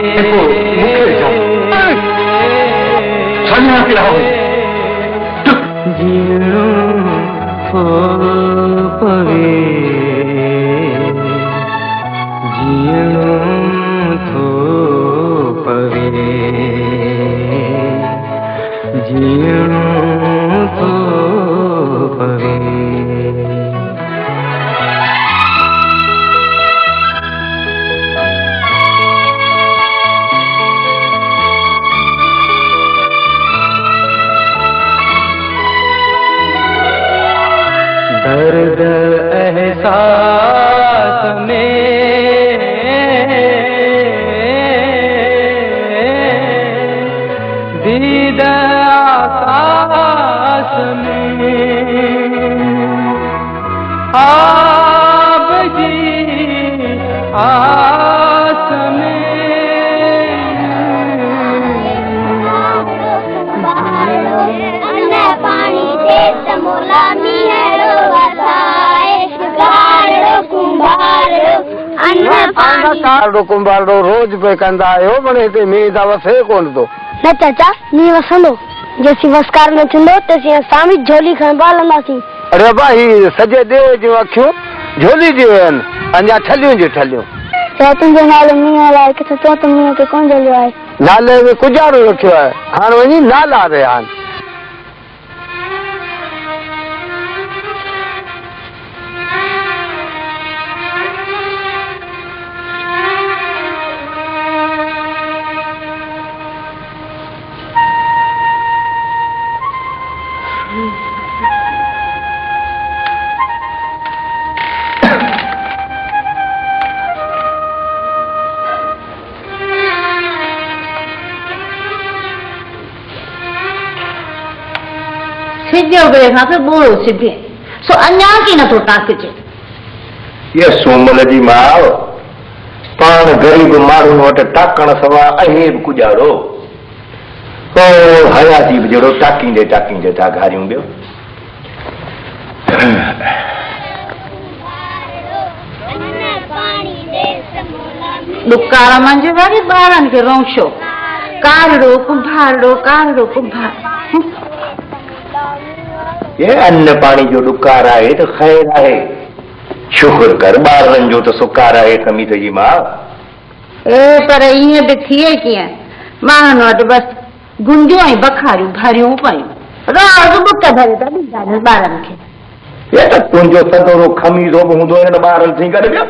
देखो मुखे जा छन्या क्या हो जीणो थो पवे जीणो थो पवे जीणो थो पवे दर्द एहसास में दीद आकाश में आब जी आस पानी दे समोला कुंभारो रोज पे कंदा आयो पण हिते मींहुं त वसे कोन थो न चाचा मींहुं वसंदो जेसी वसकार न थींदो तेसी असां बि झोली खणी हलंदासीं। अरे भाई सॼे देव जूं अखियूं झोली जी आहिनि अञा ठलियूं जी ठलियूं तो तुंहिंजो नालो मींहुं अलाए किथे तो त मींहुं खे कोन झलियो आहे नाले में कुजारो रखियो आहे हाणे वञी नाला रहिया आहिनि सिद्धो गए खां बोलो सिद्धे सो अञा की न तो ताकजे ये सोमल जी मां पाण गरीब माण्हू वटि टाकण सवा अहीब कुजारो ओ हयाती जहिड़ो टाकींदे टाकींदे था घारियूं ॿियो ॾुकार मंझि वरी ॿारनि खे रोशो कारड़ो कुंभारड़ो कारड़ो कुंभार ये अन्न पानी जो ॾुकार आहे त ख़ैर आहे शुक्र कर ॿारनि जो त सुकार आहे कमी तुंहिंजी मां ए पर ईअं बि थिए कीअं माण्हुनि वटि बसि गुंडियूं ऐं बखारियूं भरियूं पयूं रोज़ बुट भरे था ॾींदा ॿारनि खे ये त तुंहिंजो सदोरो खमीज़ो बि हूंदो हिन ॿारनि थी गॾु ॿियो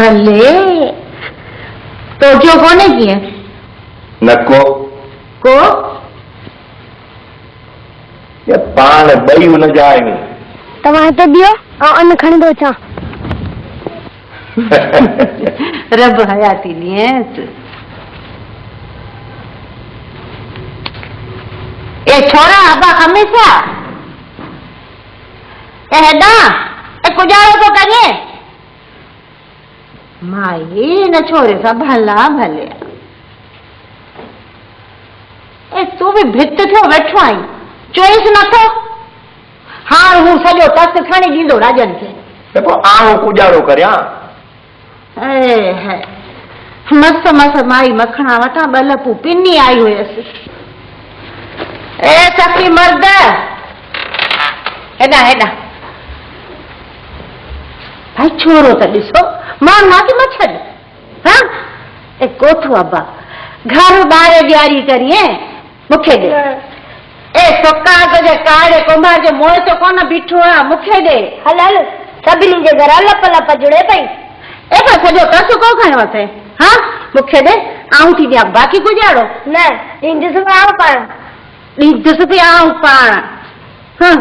भले तो जो कोन्हे कीअं न को ये पाण ॿई हुन जा आहियूं तव्हां हिते बीहो ऐं अन्न खणी थो अचां रब हयाती ॾियसि ए छोरा अबा हमेशा ए हेॾा ए गुजारो तो करिए माई न छोरे सां भला भले ए तू बि भित थियो वेठो आई चोईस नथो हाणे हूं सॼो तस खणी ॾींदो राजन खे देखो आऊं गुजारो करियां मस्त मस्त माई मखणा वठां ॿलपू पिनी आई हुयसि ए सखी मर्द हेॾा हेॾा भाई छोरो त ॾिसो मां नाथी न छॾ हाँ ए कोठो अब्बा घर ॿार ॾियारी करिए मूंखे ॾे ए सोका तुझे कारे कुंभार जो मोह तो कोन बीठो आहे मूंखे ॾे हल हल सभिनी जे घर लप लप जुड़े पई ए पर सॼो तस को खयो अथई हाँ मूंखे ॾे आऊं थी ॾियां बाक़ी गुजारो न ॾींदुसि बि आऊं पाण ॾींदुसि बि आऊं पाण हाँ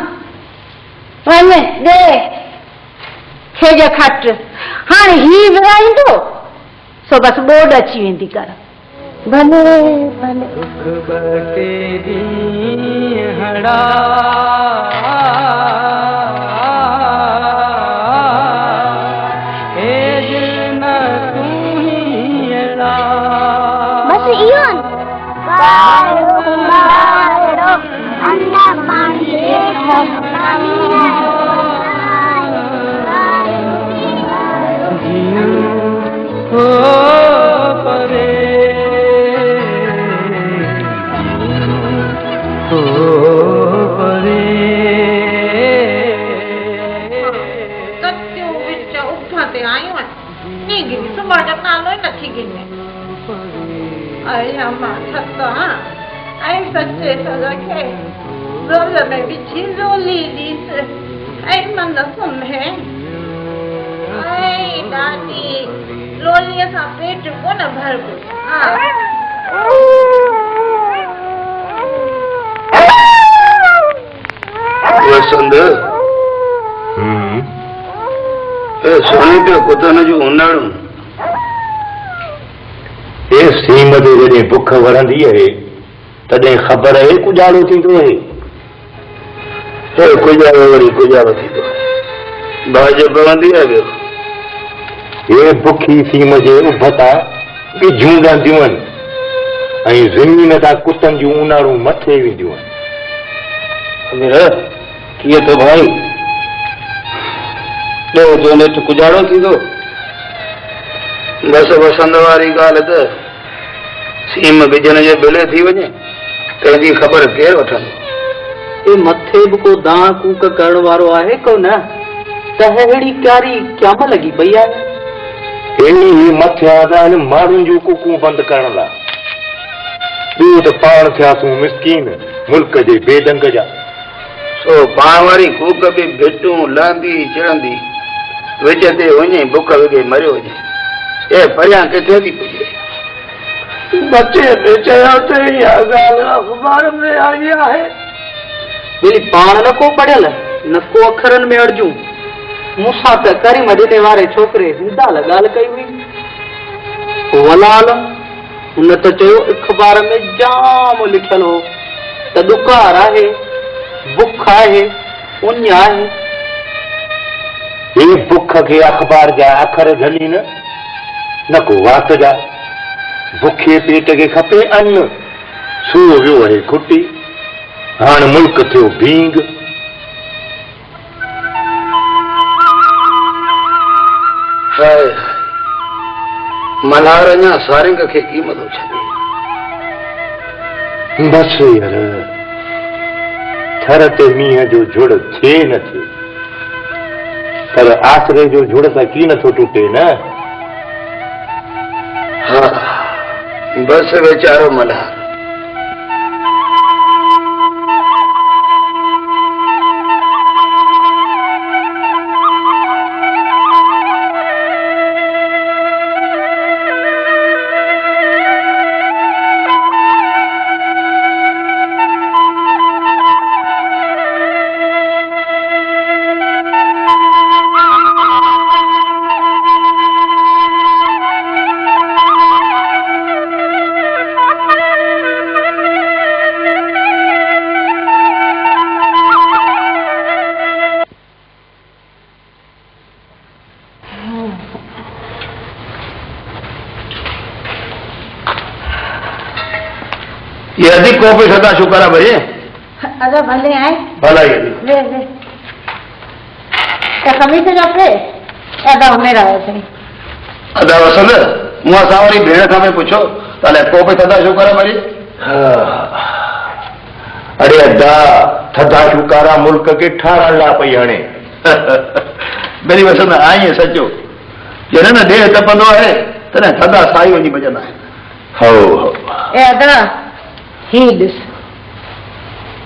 वञ ॾे खेज खट हाणे ही विराईंदो सो बसि ॿोॾ अची वेंदी कर भले भले दुख बटे ॾींहड़ा हेज न तूं ही अड़ा बसि इहो अन्न पाणी जीअं हो पवे अरे अम्मा थकता आई सच्चे सके रोज में बिछी रोली दीस आई मन सुन है आई दादी लोली सा पेट को न भर वसंत सोनी पे कुतन जो उन्हाड़ू ए सीम ते जॾहिं बुख वरंदी आहे तॾहिं ख़बर आहे कुजाड़ो थींदो आहे कुजारो वरी कुजारो थींदो बाज पवंदी आहे ॿियो हे बुखी सीम जे उभता ॿिजूं रहंदियूं आहिनि ऐं ज़मीन तां कुतनि जूं उनाड़ूं मथे वेंदियूं आहिनि कीअं थो भाई ॿियो जो नेठि कुजाड़ो थींदो बस वसंत वारी ॻाल्हि त सीम बिजन जे बिले थी वञे तंहिंजी ख़बर केरु वठंदो मथे बि को दाण कूक करण वारो आहे को न त अहिड़ी क्यारी क्याम लॻी पई आहे अहिड़ी मथे आदा आहिनि माण्हुनि जूं कूकूं बंदि करण लाइ ॿियो त पाण थियासूं मिसकीन मुल्क जे बेदंग जा सो पाण वारी कूक बि भिटूं लहंदी चिड़ंदी विच ते वञे बुख विगे मरियो वञे ए परियां किथे थी पुॼे बच्चे ने चयो त इहा ॻाल्हि अख़बार में आई आहे वरी पाण न को पढ़ियल न को अखरनि में अड़जूं मूंसां त करी मदीने वारे छोकिरे ज़िंदा ॻाल्हि कई हुई वलाल हुन त चयो अख़बार में जाम लिखियल हो त ॾुकार आहे बुख आहे उञ आहे हे बुख खे अख़बार जा अखर झली न को वात जा बुखे पेट खे खपे अन्न सूर वियो आहे खुटी हाणे मुल्क थियो भींग मल्हार अञा सारंग खे क़ीमत छॾे बसि यार थर ते मींहं जो जुड़ थिए न थिए पर आसरे जो जुड़ त की नथो टूटे न हा बसि वीचारो मल्हार ये अधिक कॉपी सदा शुक्र है भैया अदा भले आए भला ही ले ले क्या कमी से जाते अदा मेरा है सही अदा वसंत मुआ सावरी भेड़ था मैं पूछो ताले कॉपी सदा शुक्र है भैया अरे अदा थदा शुकारा मुल्क के ठारण ला पई हणे मेरी वसंत आई है सचो जने न देह तपंदो है तने थदा साई वनी बजंदा है हो ए अदा ही ॾिस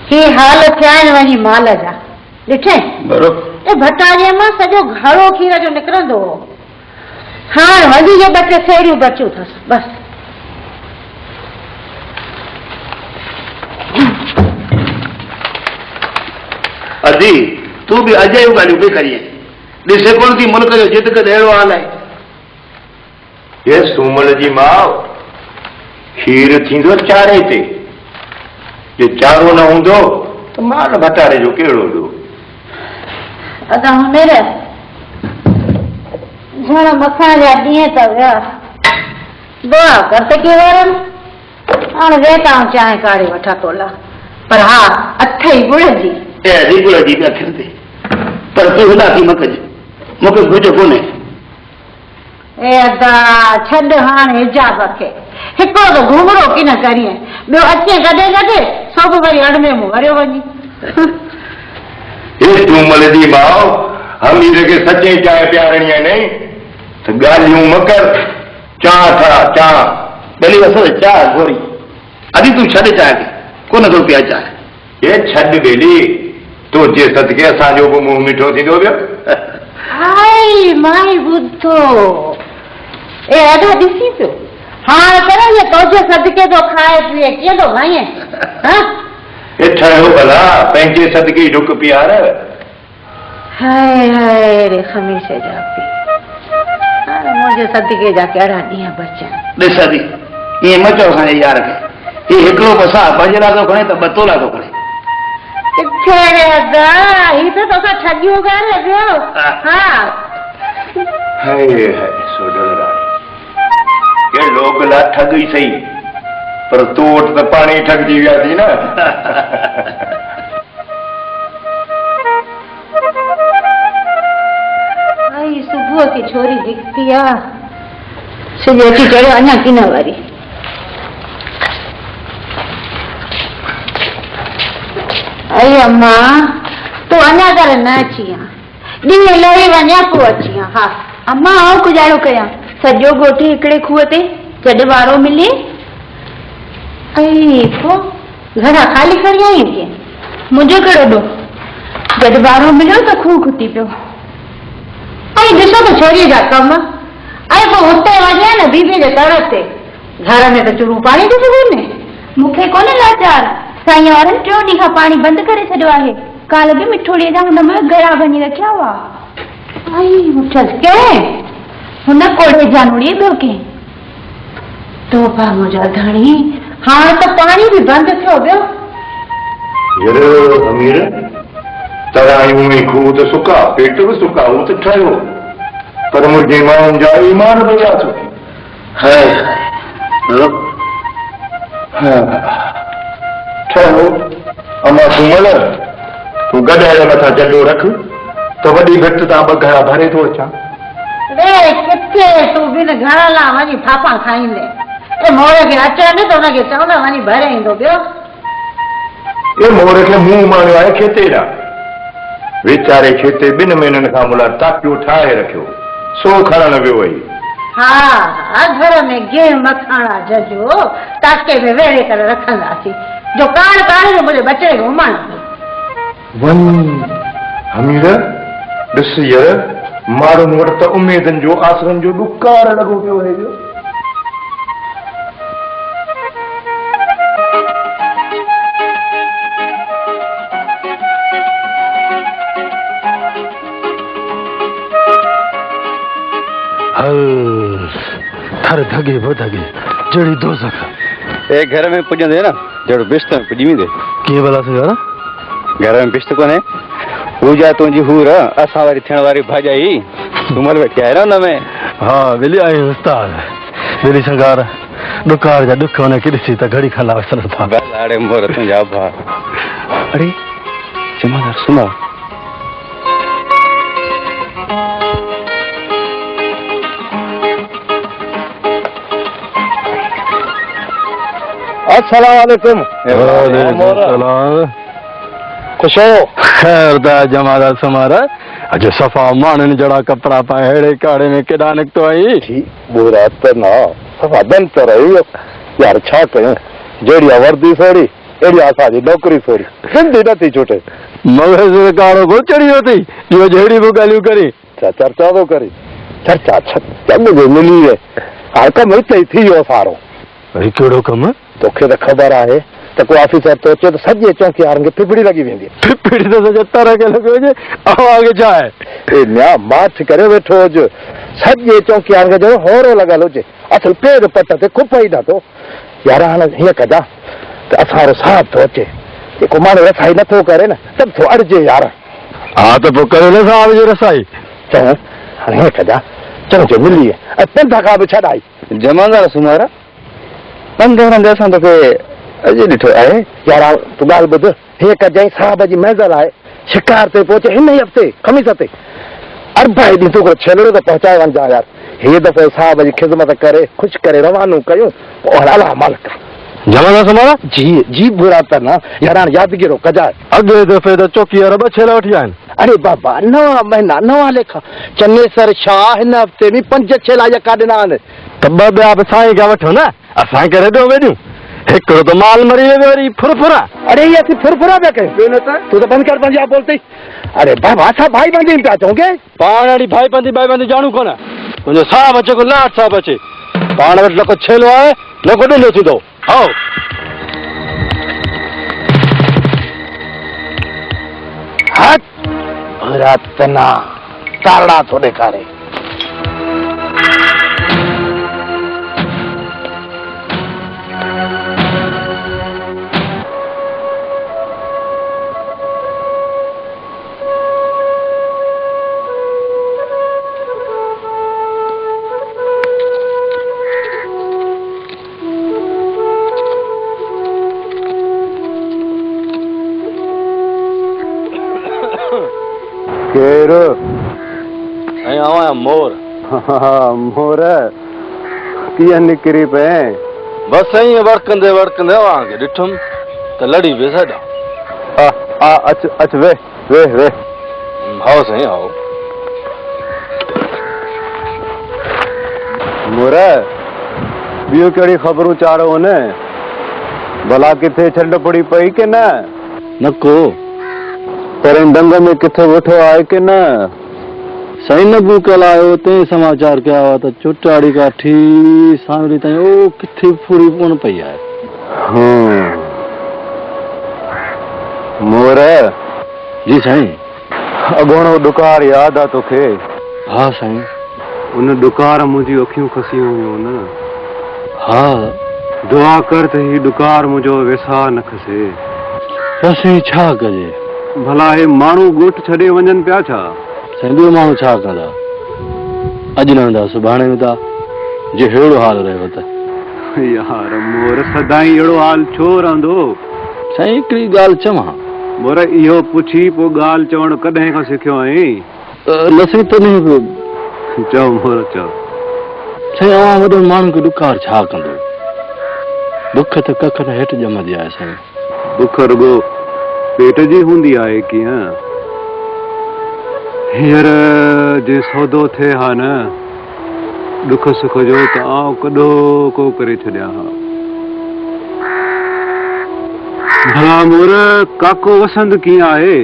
ही हाल थिया आहिनि वञी माल जा ॾिठे बरोबर ए भटाड़ीअ मां सॼो घड़ो खीर जो निकिरंदो हो हाणे वञी जे ॿ टे सेड़ियूं बचियूं अथसि बसि अदी तू भी अजय ॻाल्हियूं पई करीं ॾिसे कोन थी मुल्क जो जिद के अहिड़ो हाल आहे ये सूमल जी माउ खीर थींदो चारे ते जे चारो न हूंदो त माल भटारे जो कहिड़ो ॾो अदा मेरे घण मखां जा ॾींहं त विया दुआ कर त की वरनि हाणे वेता चांहि काढ़े वठां तोला पर हा अठ ई गुड़ जी ऐं गुड़ जी बि अखियुनि ते पर तूं हुदा थी न कजे मूंखे घुर्ज कोन्हे ए अदा छॾ हाणे हिजाब खे हिकिड़ो त घुमरो की न करीं ॿियो अचे गॾे गॾे सभु वरी अड़मे मूं वरियो वञी हे सूमल जी माउ हमीर खे सचे चांहि पियारणी आहे नहीं त ॻाल्हियूं मकर चांहि ठा चांहि भली असल चाह घोरी अभी तू छॾ चाह कोन थो पिया चाह ये छॾ बेली तुंहिंजे सदके असांजो बि मुंहुं मिठो थींदो वियो हाय माई ॿुधो ए अॾो ॾिसी पियो हाणे पर इहो तुंहिंजे सदके जो खाए पीए कीअं थो भाई हे ठहियो भला पंहिंजे सदके डुक पियार हाय हाय रे खमीसे जा पी हाणे मुंहिंजे सदके जा कहिड़ा ॾींहं बचा ॾिस अदी ईअं मचो असांजे यार खे ही हिकिड़ो बसा पंजला थो खणे त 2 तोला थो खणे किथे रे अदा ही त तोखां ठॻियो ॻाल्हि पियो हा हाय हाय सोडल राणी ये लोग ला ठग ही सही पर तू वटि त पाणी ठगजी विया थी न आई सुबुह की छोरी दिखती आ सॼो अची चढ़ियो अञा किन वारी आई अम्मा तूं अञा करे न अची आहे ॾींहं लही वञा पोइ अची आहे हा अम्मा आउं गुज़ारो कयां सॼो ॻोठी हिकिड़े खूह ते जॾहिं वारो मिले ऐं पोइ घरां ख़ाली खणी आई कीअं मुंहिंजो कहिड़ो ॾोह जॾहिं वारो मिलियो त खूह खुटी पियो ऐं ॾिसो त छोरीअ जा कम ऐं पोइ हुते वञे न बीबीअ जे तर ते घर में त चुरू पाणी थो सघे मूंखे कोन्हे लाचार साईं वारनि 3 ॾींहं खां पाणी बंदि करे छॾियो आहे काल्ह बि मिठोड़ीअ जा हुन में गरा भञी रखिया हुआ आई उथसि कंहिं हुन कोड़े जानूड़ीअ ॿियो कंहिं तोबा मुंहिंजा धणी हाणे त पाणी बि बंदि थियो वियो यार अमीर तरायूं में खूह त सुका पेट बि सुका हू त ठहियो पर मुंहिंजे माण्हुनि जा ईमान बि विया सुठी हाय ठहियो अमा सुमल तूं गॾाइण मथां चॾो रख त वॾी घटि तां 2 घड़ा भरे थो अचां रे किथे तूं बि न घर ला वञी फाफा खाईंदे ए मोर खे अचनि त हुनखे चवंदा वञी भरे ईंदो ॿियो ए मोर खे मुंहुं माणियो आहे खेते ॾांहुं वीचारे खेते 2 महीननि खां मुला ताकियो ठाहे रखियो सो खणण वियो वई हा घर में गेह मखाणा जजो ताके में वेड़े करे रखंदासीं जो कान कान मुंहिंजे बचे खे उमण वन हमीर ॾिस यार माण्हुनि वटि त उमेदनि जो आसरनि जो ॾुकार लॻो पियो आहे थर धगे बधगे जड़ी दोज़ख ए घर में पुॼंदे न जहिड़ो बिस्त में पुॼी वेंदे कीअं भला थी यार घर में बिस्त कोन्हे हू जा तुंहिंजी हूर असां वारी थियण वारी भाॼाई सुमल वेठी आहे न हुन में हा मिली आई उस्ताद मिली संगार ॾुकार जा ॾुख हुनखे ॾिसी त घड़ी खला वसनि था अड़े मोर तुंहिंजा भा अड़े जमादार सुनो अस्सलाम वालेकुम सलाम खुश हो खैर दा जमादार समारा अज सफ़ा माण्हुनि जड़ा कपिड़ा पाए अहिड़े काड़े में केॾा निकितो आई बुरा त न सफ़ा बंदि त रही यार छा कयूं जहिड़ी वर्दी सोड़ी अहिड़ी असांजी नौकरी सोड़ी सिंधी नथी छूटे मगज़ काड़ो को चढ़ी वियो अथई इहो जहिड़ी बि ॻाल्हियूं करी चर्चा थो करी चर्चा चङो जो मिली वे हाणे कमु हिते ई थी वियो सारो वरी कहिड़ो कमु तोखे त ख़बर आहे त को ऑफिसर तो अचे त सॼे चौकीदारनि खे फिफड़ी लॻी वेंदी फिफड़ी त सॼे तर खे लॻी वञे आवाज़ छा आहे ए न्या माठ करे वेठो हुजे सॼे चौकीदारनि खे जो होरो लॻल हुजे असुल पेर पट ते खुप ई नथो यार हाणे हीअं कजां त असांजो साथ थो अचे जेको माण्हू रसाई नथो करे न सभु थो अड़िजे यार हा त पोइ करे न साहब जी रसाई चङो हाणे हीअं कजां चङो मिली ऐं 5 खां बि छॾाई जमादार सुमारा 5 हंधि असां तोखे अॼु ॾिठो आहे यार तूं ॻाल्हि ॿुध हीअं कजांइ साहब जी महज़ल आहे शिकार ते पहुचे हिन ई हफ़्ते खमीस ते 4 ॾींहं तूं को छेलड़ो त पहुचाए वञा यार हीअ दफ़ो साहब जी ख़िदमत करे ख़ुशि करे रवानो कयूं पोइ अलाह मालिक जमादार समारा जी जी बुरा त न यार हाणे यादगिरो कजाए अॻे दफ़े त चौकीदार 2 छेला वठी आया आहिनि अरे बाबा 9 महीना 9 लेखा चन्नेसर शाह हिन हफ़्ते में 5 छेला यका ॾिना आहिनि तब ॿिया बि साईं खां वठो न, असां करे ॾियो वेॾियूं। हिकिड़ो त माल मरी वियो वरी फुरफुरा। अरे ये थी फुरफुरा पे कहे तू तो बंद कर पंहिंजी आप बोलते। अरे बाबा असां भाई बंदी पिया चओगे। पाण अहिड़ी भाई बंदी जाणू कोन। तुंहिंजो साहब अचे को लाट साहब अचे, पाण वटि न को छेलो आहे न को ॾिनो थींदो। आओ हट भरातना ताड़ा थो ॾेखारे। केरु? ऐं आवां मोर। मोर कीअं निकिरी पे? बसि ईअं वड़कंदे अवांखे ॾिठुमि त लड़ी वियुसि हेॾां। अच वे। हाओ साईं हाओ। मोर ॿियूं कहिड़ी ख़बरूं चाढ़ो न? भला किथे छंड पड़ी पई की न को? पर दंग में किथे वठो आहे की न? साईं न भूकल आयो ते समाचार कया हुआ त चुटाड़ी काठी सांवरी ताईं ओ किथे फूरी कोन पई आहे। मोर जी साईं। अगोणो डुकार याद आहे तोखे? हा साईं। उन डुकार मुंहिंजी अखियूं खसियूं हुयूं न। हा दुआ कर त ही डुकार मुंहिंजो वेसा न खसे। असीं छा कजे? भला हे माण्हू ॻोठ छॾे वञनि पिया छा? साईं माण्हू छा कंदा? अॼु न वेंदा सुभाणे वेंदा जे अहिड़ो हाल रहियो त। यार मोर सदाईं अहिड़ो हाल छो रहंदो? साईं हिकिड़ी ॻाल्हि चवां। मोर इहो पुछी पोइ ॻाल्हि चवणु कॾहिं खां सिखियो आहीं? न साईं तॾहिं चओ मोर चओ। साईं अवां वॾो माण्हू खे डुकार छा कंदो? बुख त कख न हेठि ॼमंदी आहे साईं। बुख रुगो पेट जी हूंदी आहे कीअं? हींअर जे सौदो थिए हा न दुख सुख जो त आउं कॾो को करे छॾियां हा। भला मोर काको वसंत कीअं आहे?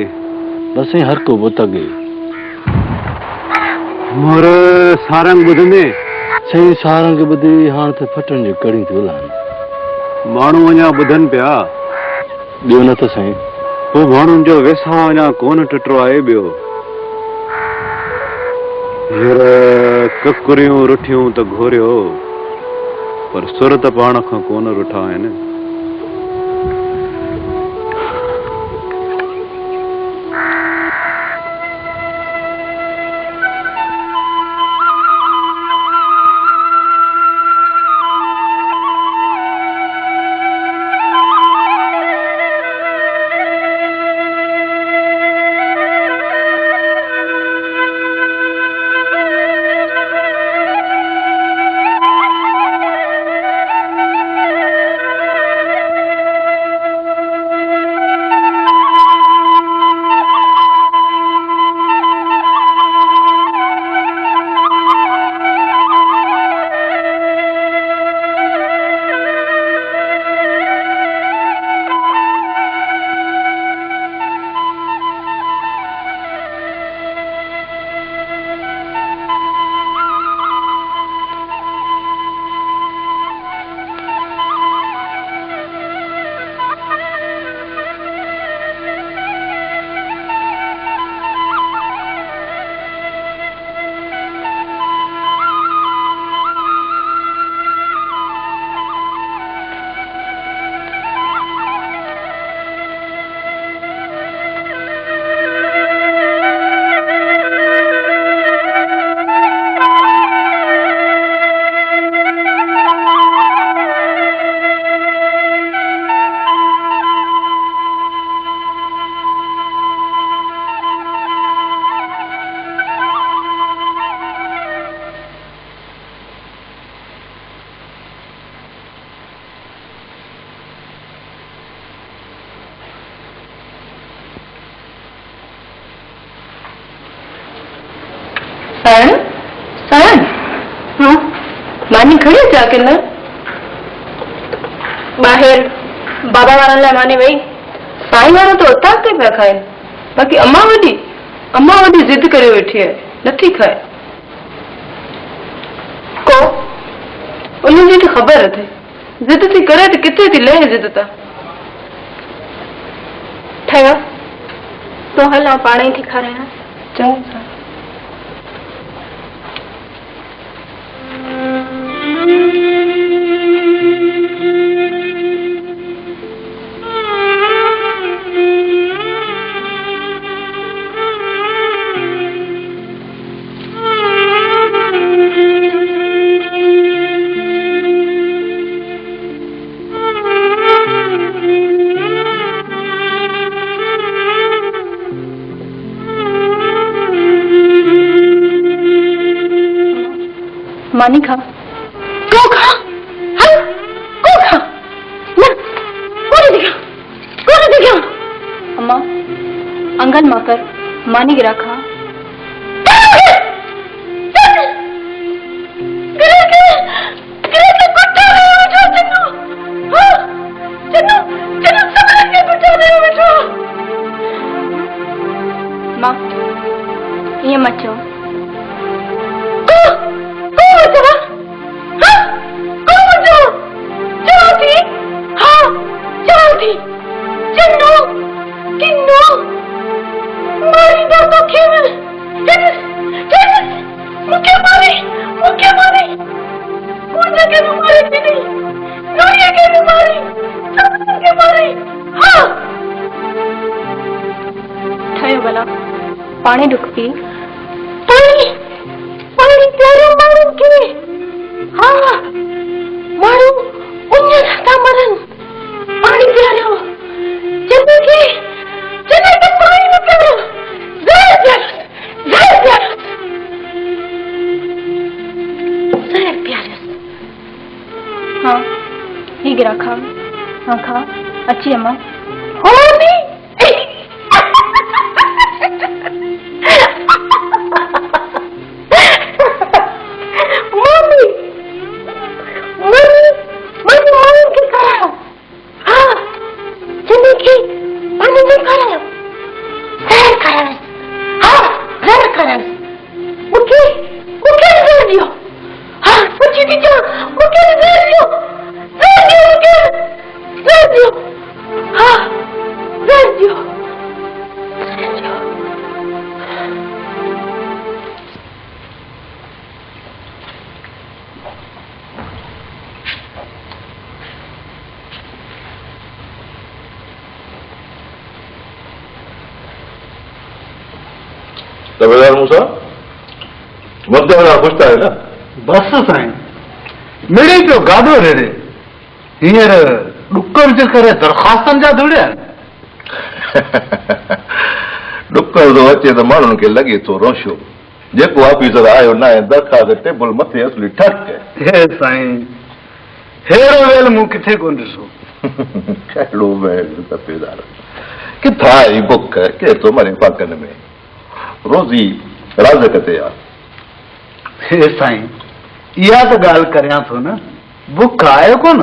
बसि हर को बुतगे। मोर सारंग ॿुधंदे? साईं सारंग ॿुधी हाणे त फटनि जी कड़ी थी हलाइनि। माण्हू अञा ॿुधनि पिया? ॿियो न त साईं। पोइ माण्हुनि जो वेसा अञा कोन टुटो आहे ॿियो। हींअर ककुरियूं रुठियूं त घोरियो पर सुर त पाण खां कोन रुठा आहिनि। मानी खड़ी या कि न ॿाहिरि बाबा वारनि लाइ माने वई साईं वारा तो उतां ते पिया खाइनि बाक़ी अम्मा वॾी ज़िद करे वेठी आहे नथी खाए को उन्हनि जी ख़बर अथई ज़िद थी करे त किथे थी लहे ज़िद तां ठहियो तो हल आउं पाण ई थी खारायां चङो मानी खा को खा हाँ को खा ना कौन दिखा अम्मा अंगन मां कर मानी गिरा खा मां ये मत चो भला पानी ढुक पी पानी प्यारो मारू के हाँ मारू उन्हें था मरन पानी प्यारो जब के पानी में प्यारो जहर प्यारो हाँ ही गिरा खा हाँ खा अच्छी अम्मा हो नहीं तबेदार मूसा मुद्दे वाला खुशता है ना बस साईं मिड़ी पियो गादो रेड़े हींअर ॾुक विझ करे दरख़्वास्तनि जा धुड़िया ॾुक थो अचे त माण्हुनि खे लॻे थो रोशो जेको ऑफिसर आयो न आहे दरख़्वास्त टेबल मथे असली ठक हे साईं हेड़ो वेल मूं किथे कोन ॾिसो कहिड़ो वेल तबेदार किथां आई बुख केरु थो मरे फाकनि में रोज़ी राज़ ते आहे हे साईं इहा त ॻाल्हि करियां थो न बुख आयो कोन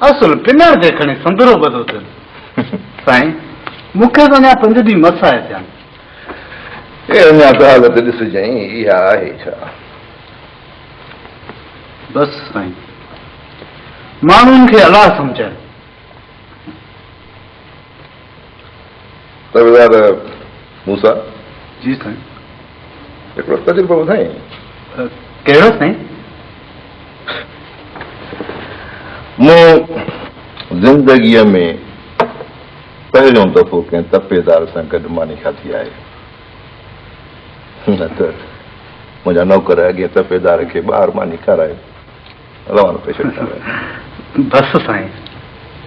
असुल पिनर जे खणी संदरो बधो थियनि साईं मूंखे त अञा 5 ॾींहं मस आहे थिया अञा त हालत ॾिसजांइ इहा आहे छा बसि साईं माण्हुनि खे अलाह सम्झाए तबेदार मूसा जी साईं हिकिड़ो तजुर्बो ॿुधाई कहिड़ो साईं मूं ज़िंदगीअ में पहिरियों दफ़ो कंहिं तपेदार सां गॾु मानी खाधी आहे न त मुंहिंजा नौकर अॻे तपेदार खे ॿाहिरि मानी खाराए रवानो पे छॾींदा हुआ बसि साईं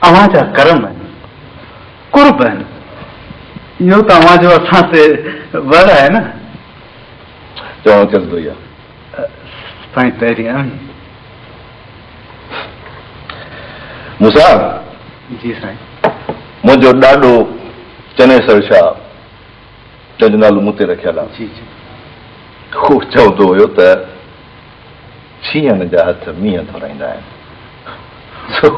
अव्हांजा कर्म आहिनि कुर्ब आहिनि इहो त अव्हांजो असां ते वर आहे न चवणो चवंदो ई आहे साईं पहिरीं मूसा जी साईं मुंहिंजो ॾाढो चनेसर शाह जंहिंजो नालो मूं ते रखियल आहे जी जी हू चवंदो हुयो त छीहनि जा हथ मींहं धोराईंदा आहिनि सो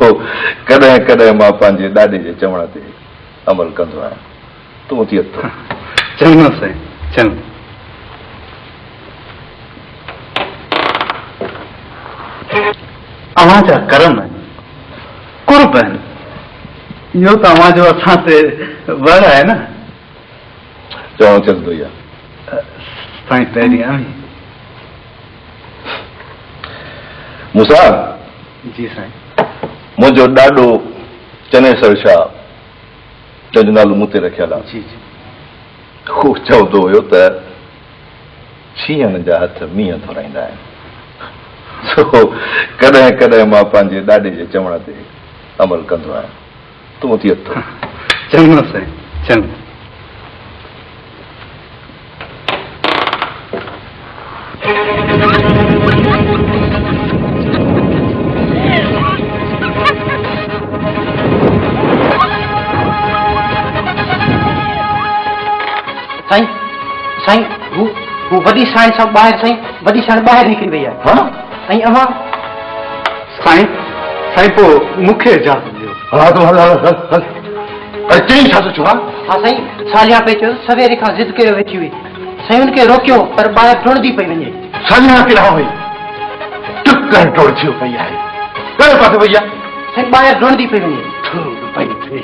कॾहिं कॾहिं मां पंहिंजे ॾाॾे जे चवण ते अमल कंदो आहियां। तूं थी अथो चङो साईं चङो। अव्हांजा करम आहिनि, कुर्ब आहिनि, इहो त अव्हांजो असां ते वड़ आहे न। चवणो चवंदो ई आहे साईं पहिरीं आहीं। मूंसां जी साईं। मुंहिंजो ॾाॾो चनेसर शाह जंहिंजो नालो मूं ते रखियल आहे, जी जी। हू चवंदो हुयो त शींहनि जा हथ मींहं थोराईंदा आहिनि। सो कॾहिं कॾहिं मां पंहिंजे ॾाॾे जे चवण ते अमल कंदो आहियां। तूं थी अथो चङो साईं चङो। साईं साईं हू वॾी साईं सां ॿाहिरि साईं वॾी साईं ॿाहिरि निकिरी वई आहे। हा ऐं अव्हां साईं साईं पोइ मूंखे इजाज़त ॾियो। हा तूं हल हल हल हल अरे चई छा थो चवां? हा साईं सालिया पई चयो सवेरे खां ज़िद करे वेठी हुई। साईं हुनखे रोकियो पर ॿाहिरि टुणंदी पई वञे। सालिया किरां हुई टुक टोड़ थियो पई आहे। कहिड़े पासे वई आहे? साईं ॿाहिरि टुणंदी पई वञे। पई थी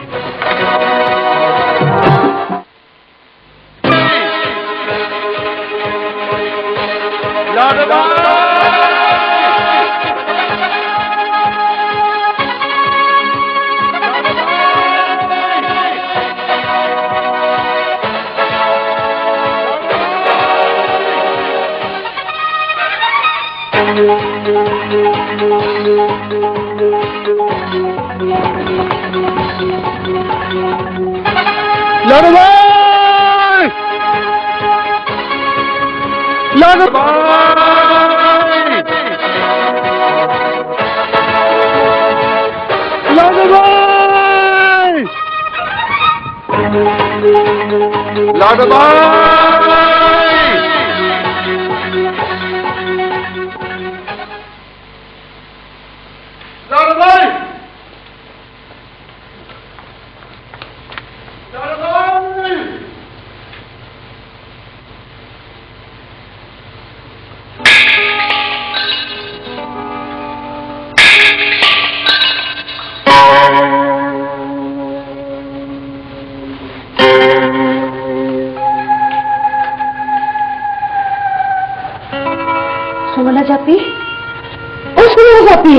सुमन जापी ओ सुमन जापी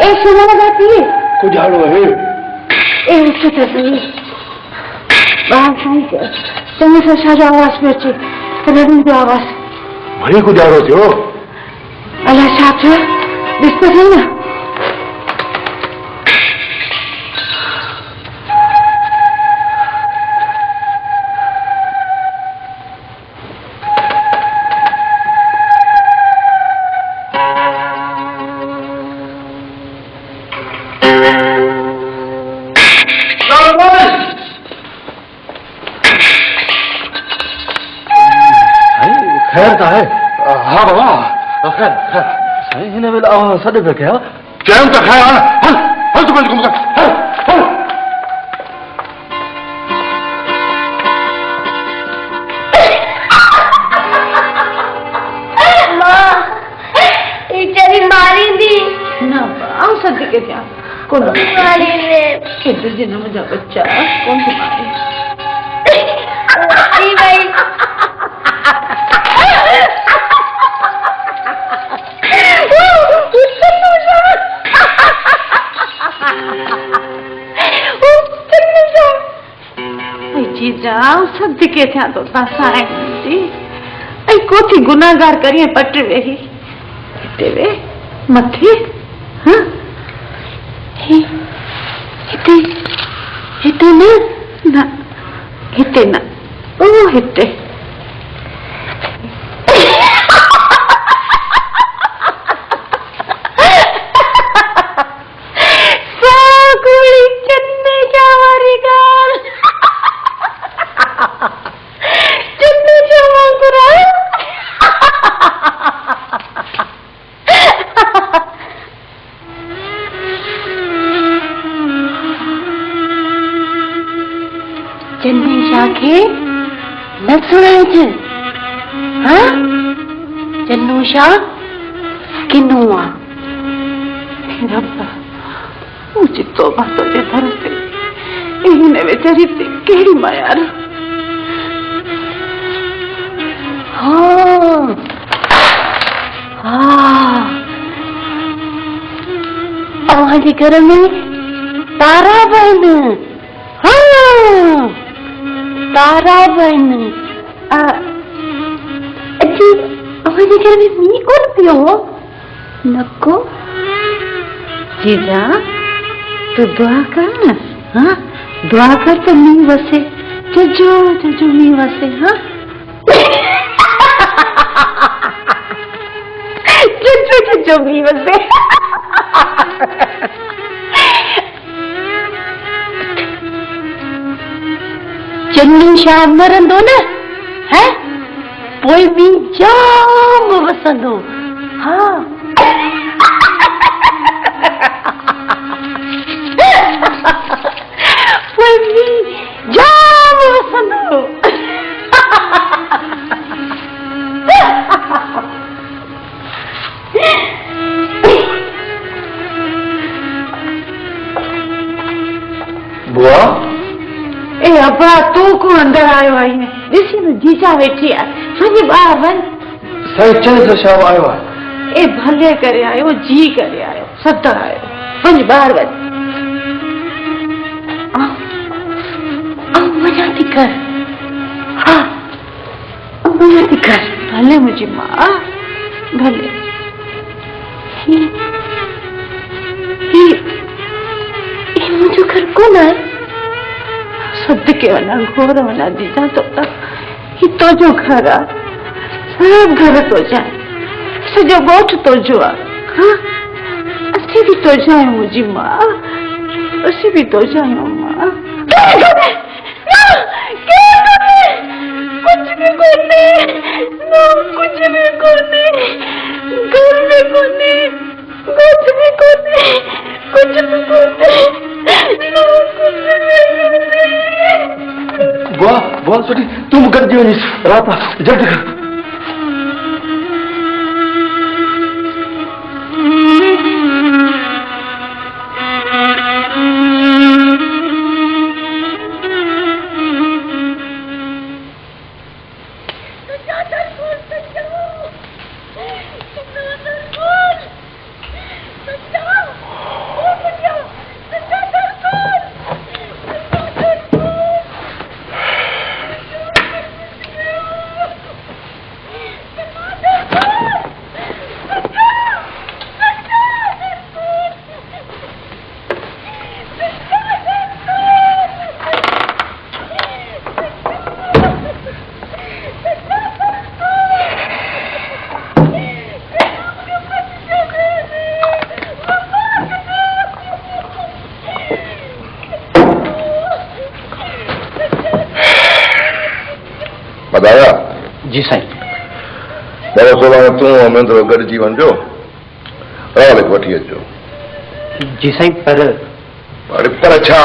ए सुमन जापी कुझाड़ो है ए उठ त सही बाहर साईं चङे सां छा जो आवाज़ पियो अचे रड़नि जो आवाज़ वरी कुझाड़ो थियो? अलाए छा थियो ॾिस त सही न। खैर त आहे? हा बाबा खैर खैर साईं हिन वेले अव्हां सॾु पिया कया? चयमि त खैर हल हल हल तूं पंहिंजो कमु कर हल हल। टीचर मारींदी न आऊं सदिके थियां कोन मारी रे केॾे दिन मुंहिंजा बच्चा कोन थी मारे भाई जीजा सदिके थियां तो तव्हां साईं जी ऐं कोथी गुनाहगार करीं पट वेही हिते वे मथे हाँ हिते हिते न न हिते न ओ हिते साकुड़ी चन्ने जावारी गाल चन्ने जावांगुरा चन्नी शाह के न सुनाइज। हाँ चन्नू शाह किनू आ रब्बा मुझे तौबा तुझे दर से इन्हें बेचारी थी केड़ी मायार। हाँ हाँ हमारे घर में तारा बहन। हाँ तारा बहन अजी हमारे घर में मी कौन पियो नको जीजा तू दुआ कर ना। हाँ दुआ कर तो मी वसे जजो जजो मी वसे। हाँ जजो जजो मी वसे। चन्नी शाह मरंदो न है पोइ बि जाम वसंदो। हाँ पोइ बि जाम वसंदो। बुआ ए अब्बा तू को अंदर आयो आई है ॾिसी न जीजा वेठी आहे वञ ॿाहिरि वञ। सही चए तो शाह आयो आहे। ए भले करे आयो जी करे आयो सद आयो वञ ॿाहिरि वञ। मजा थी कर। हाँ मजा थी कर भले मुझी माँ भले। मुझो घर कौन है सद के वना घोर वना जीजा तो ही तो जो घर आ सब घर तो जाए सजो गोठ तो जो आ। हाँ असी भी तो जाए मुझी माँ असी भी तो जाए माँ। कुछ भी कोने नो कुछ भी कोने घर में कोने कुछ भी कोने कुछ भी कोने नो कुछ भी। बुआ बुआ सुठी तुम कर दियो नी रात जल्दी कर। बताया जी साईं। बड़ो सोला तू अमेंद्र गॾिजी वञिजो रावल वठी अचो। जी साईं पर छा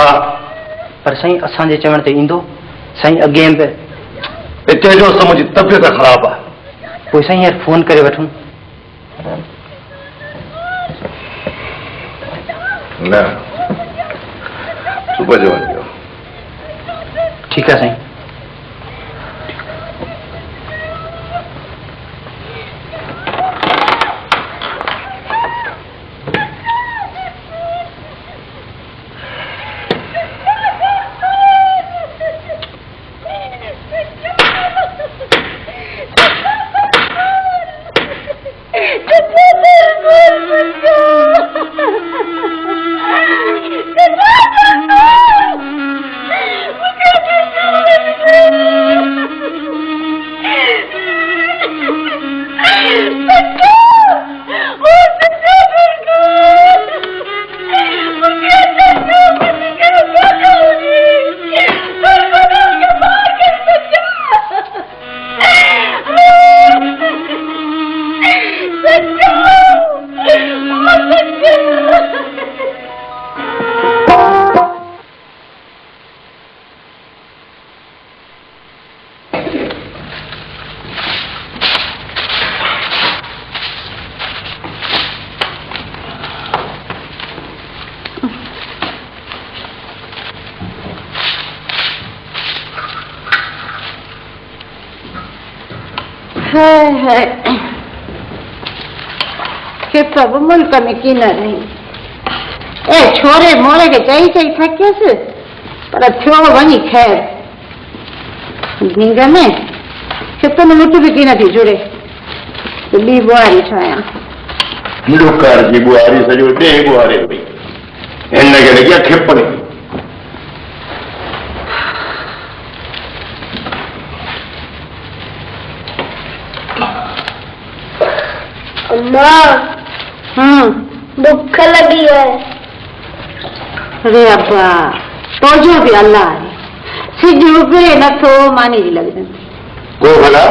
पर साईं असांजे चवण ते ईंदो साईं अॻे हिते जो मुंहिंजी तबियत ख़राब आहे। पोइ साईं यार फोन करे वठूं। न सुबुह जो वञिजो। ठीकु आहे साईं। मुझे है कि प्रभु मुल्क में की न रही ए छोरे मोरे के चई चई थकियसि पर थियो वञी खैर नींद में कितन मुठ भी की नथी जुड़े ॿी बुआरी ठाहियां मुड़कार जी बुआरी सॼो ॾेह बुआरे पई हिन खे लॻिया खिपणी अम्मा भूख लगी है। अरे अब्बा पहुंचो भी अल्लाह है सिज उभरे नथो मानी जी लॻी को भला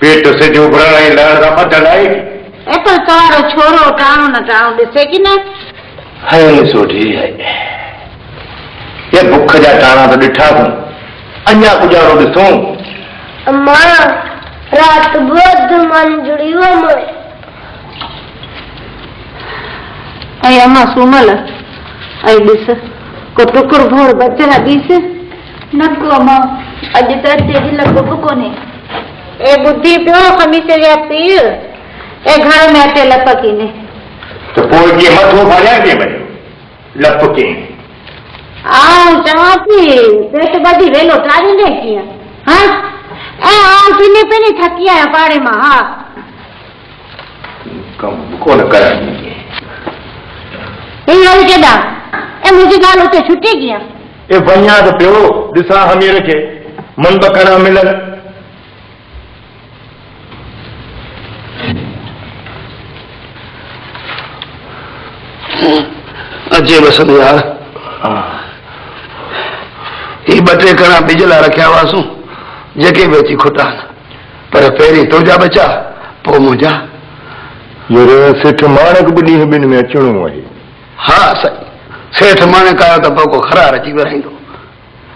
पेट सिज उभरण ऐं लहण सां ॿधल आहे ए पर तवारो छोरो टाणो न टाणो ॾिसे की न है सोठी है ये भुख जा टाणा तो ॾिठा अथऊं अञा गुजारो ॾिसूं अम्मा रात बहुत मन जुड़ी हुआ मैं ऐं अम्मा सुमल ऐं ॾिस को टुकुर भोर बचल ॾिस न को अम्मा अॼु त अचे जी लॻो बि कोन्हे ए ॿुधी पियो खमीस जा पीर ए घर में अचे लपकी ने तो पोइ कीअं मथो फाड़ियां कीअं वञो लप कीअं आऊं चवां थी पेट ॿधी वेलो टारींदे कीअं हा ऐं आऊं किने पहिरीं थकी आहियां पाड़े मां हा कमु कोन करां हे हल केॾां ऐं मुंहिंजी ॻाल्हि उते छुटी कीअं ए वञा त पियो ॾिसां हमीर खे मन बकरा मिलनि अचे बसंदो यार ही ॿ टे कणा बिजला रखिया हुआसूं जेके बि अची खुटा पर पहिरीं तुंहिंजा बचा पोइ मुंहिंजा सेठ माणक बि ॾींहं ॿिनि में अचिणो आहे हा साईं सेठ माणक आयो त पोइ को खरार अची विराईंदो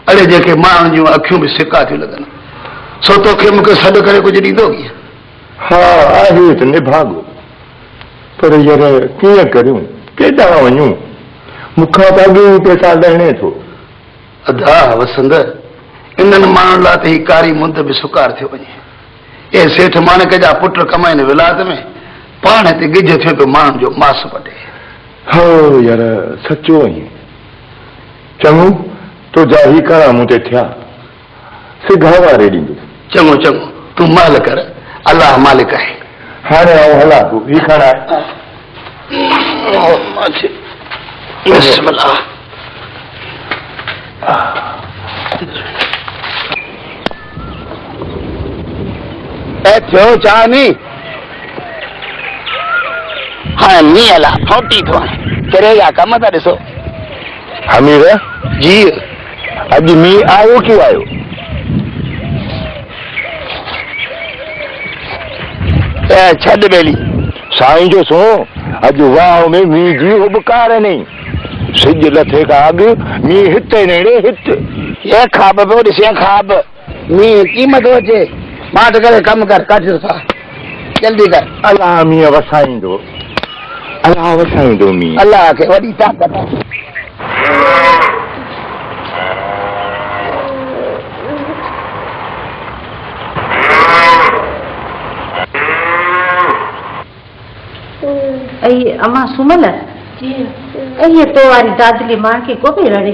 अड़े जेके माण्हुनि जूं अखियूं बि सिका थियूं लॻनि सो तोखे मूंखे सॾु करे कुझु ॾींदो कीअं हा आहे त निभागो पर यार कीअं करियूं केॾां वञूं मूंखां त अॻे ई पैसा ॾहणे थो अदा वसंद इन्हनि माण्हुनि लाइ त ही कारी मुंद बि सुकार थियो वञे ए सेठ माणक जा पुट कमाइनि विलायत में पाण हिते गिज थियो पियो माण्हुनि जो मास पटे हो यार सचो आई चङो तुंहिंजा ही कणा मूं ते थिया सिधा वारे ॾींदुसि चङो चङो तूं माल कर अलाह मालिक आहे हाणे आऊं हलां तूं ही खणा बिस्मिल्लाह थियो चाहनी हाँ मींहं अला फोटी थो करे या कम था ॾिसो हमीर जी अॼु मींहुं आयो की आयो छॾ बेली साईं जो सो अॼु वाह में मींहुं जी उबकार नहीं सिज लथे खां अॻु मींहुं हिते नेड़े हिते ये खाब पियो ॾिसे खाब मींहुं कीमत अचे मां त करे कमु कर कढ था जल्दी कर अलाह मींहुं वसाईंदो अलाह वसाईंदो मींहुं अलाह खे वॾी ताक़त आहे ऐं अम्मा सुमल ये तो वारी दादली मां के को पई रड़े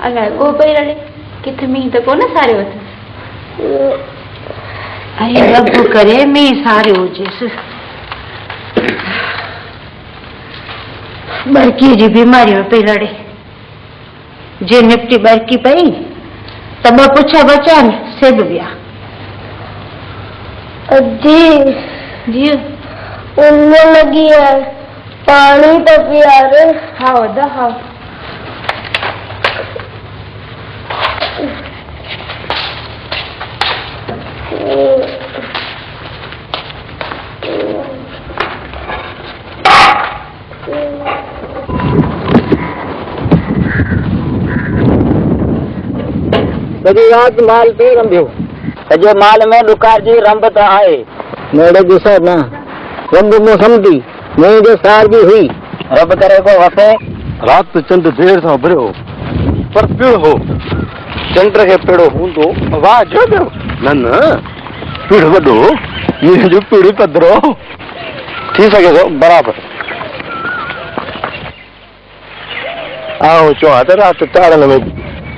अलाए को पई रड़े किथे मींहुं त कोन सारियो अथसि ऐं रब करे मींहुं सारियो हुजेसि बरकीअ जी बीमारी में पई रड़े जे निपटी बरकी पई त ॿ पुछा बचा न से बि विया अजी जी उनमें लगी है पानी तो पिया रे हाँ वदा हाँ सॼी राति माल पे रंधियो सॼे माल में ॾुकार जी रंब त आहे नेड़े ॾिसो न रंब में सम्झी मींहं जे सार जी हुई रब करे को वसे रात चंड देर सां उभरियो पर पियो हो चंड खे पेड़ो हूंदो वाह जो पियो न पीड़ वॾो ये जो पीड़ पधरो थी सके थो बराबरि आऊं चवां त राति तारनि में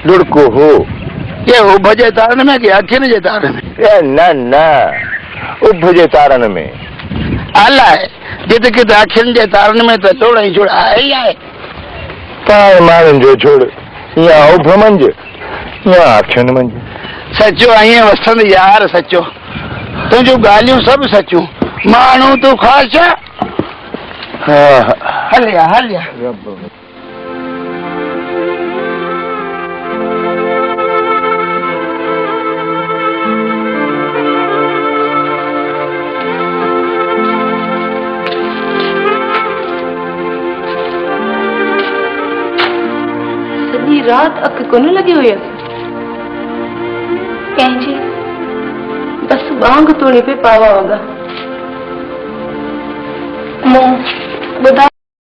लुड़को हो ये उभ जे तारनि में कि अखियुनि जे तारनि में? न न उभ जे तारनि में अलाए जिते किथे अखियुनि जे तारनि में त छोड़ ई छोड़ आहे ई आहे। पाण माण्हुनि जो छोड़ या उभ मंझि या अखियुनि मंझि। सचो ईअं वसंद यार सचो तुंहिंजूं ॻाल्हियूं सभु सचूं माण्हू तूं ख़ासि छा? हलिया हलिया सॼी राति अखि कोन लॻी हुयसि कंहिंजी बसि बांग तोड़ी पे पावा वॻा मूं ॿुधा